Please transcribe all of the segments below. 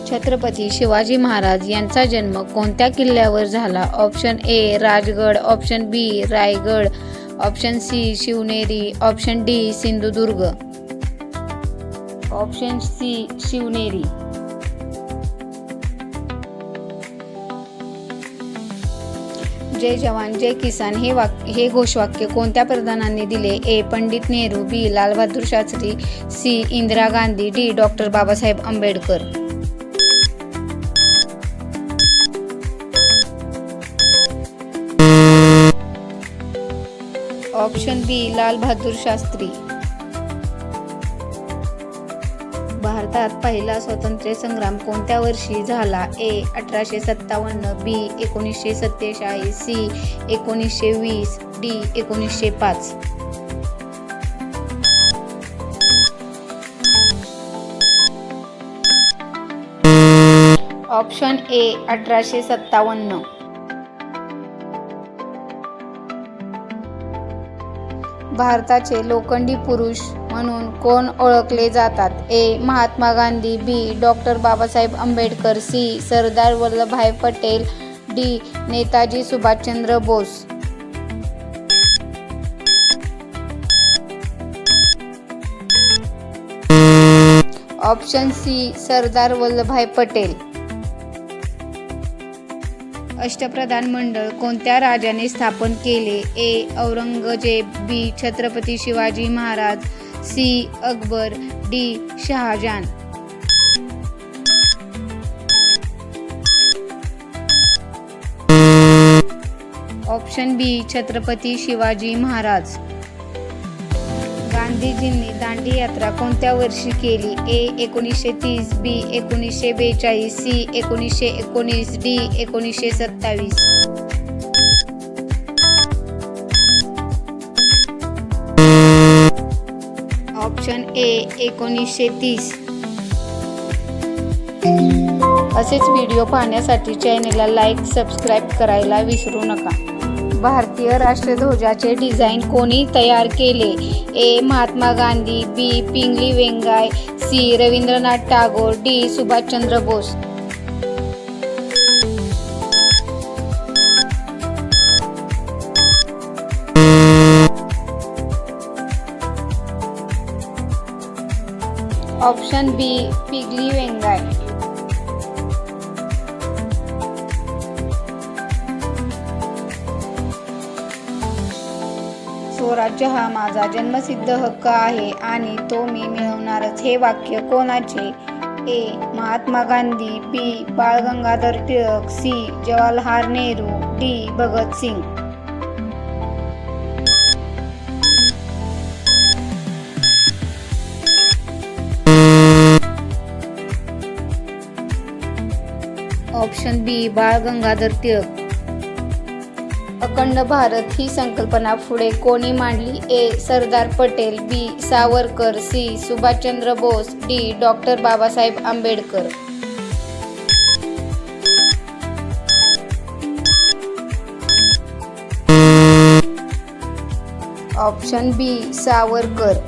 छत्रपती शिवाजी महाराज यांचा जन्म कोणत्या किल्ल्यावर झाला? Option A Rajgad, option B Raigad, option C Shivneri, option D Sindhudurg. Option C Shivneri. जय जवान जय किसान हे घोषवाक्य कोणत्या प्रधानांनी दिले? A Pandit Nehru, B Lal Bahadur Shastri, C Indira Gandhi, D doctor Babasaheb Ambedkar. Option B Lal Bahadur Shastri. भारतात पहिला स्वातंत्र्य संग्राम कोणत्या वर्षी झाला? A 1857, B 1947, C 1920, D 1905. Option A 1857. भारताचे लोखंडी पुरुष म्हणून कोण ओळखले जातात? ए Mahatma Gandhi, B doctor Babasaheb Ambedkar, C Sardar Vallabhbhai Patel, D Netaji Subhashchandra Bose. Option C Sardar Vallabhbhai Patel. अष्टप्रधान मंडळ कोणत्या राजाने स्थापन केले? A Aurangzeb, B Chhatrapati Shivaji Maharaj, C Akbar, D Shahjahan. Option B Chhatrapati Shivaji Maharaj. गांधीजींनी दांडी यात्रा कोणत्या वर्षी केली? A 1930, B 1942, C 1919, D 1927. Option A 1930. असेच व्हिडिओ पाहण्यासाठी चॅनलला लाईक, सबस्क्राईब करायला विसरू नका. भारतीय राष्ट्रध्वजाचे डिझाईन कोणी तयार केले? A Mahatma Gandhi, B Pingali Venkayya, C Rabindranath Tagore, D Subhashchandra Bose. Option B Pingali Venkayya. स्वराज्य हा माझा जन्मसिद्ध हक्क आहे आणि तो मी मिळवणारच, हे वाक्य कोणाचे? ए Mahatma Gandhi, B Bal Gangadhar Tilak, C Jawaharlal Nehru, D Bhagat Singh. Option B Bal Gangadhar Tilak. अखंड भारत ही संकल्पना पुढे कोणी मांडली? A Sardar Patel, B Savarkar, C Subhashchandra Bose, D doctor Babasaheb Ambedkar. Option B Savarkar.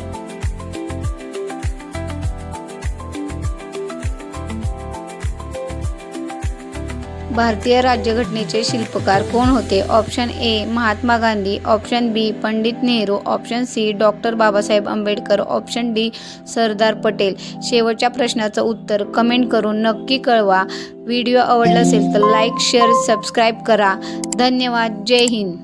भारतीय राज्यघटनेचे शिल्पकार कोण होते? Option A Mahatma Gandhi, option B Pandit Nehru, option C doctor Babasaheb Ambedkar, option D Sardar Patel. शेवटच्या प्रश्नाचं उत्तर कमेंट करून नक्की कळवा. व्हिडिओ आवडला असेल तर लाईक, शेअर, सबस्क्राईब करा. धन्यवाद. जय हिंद.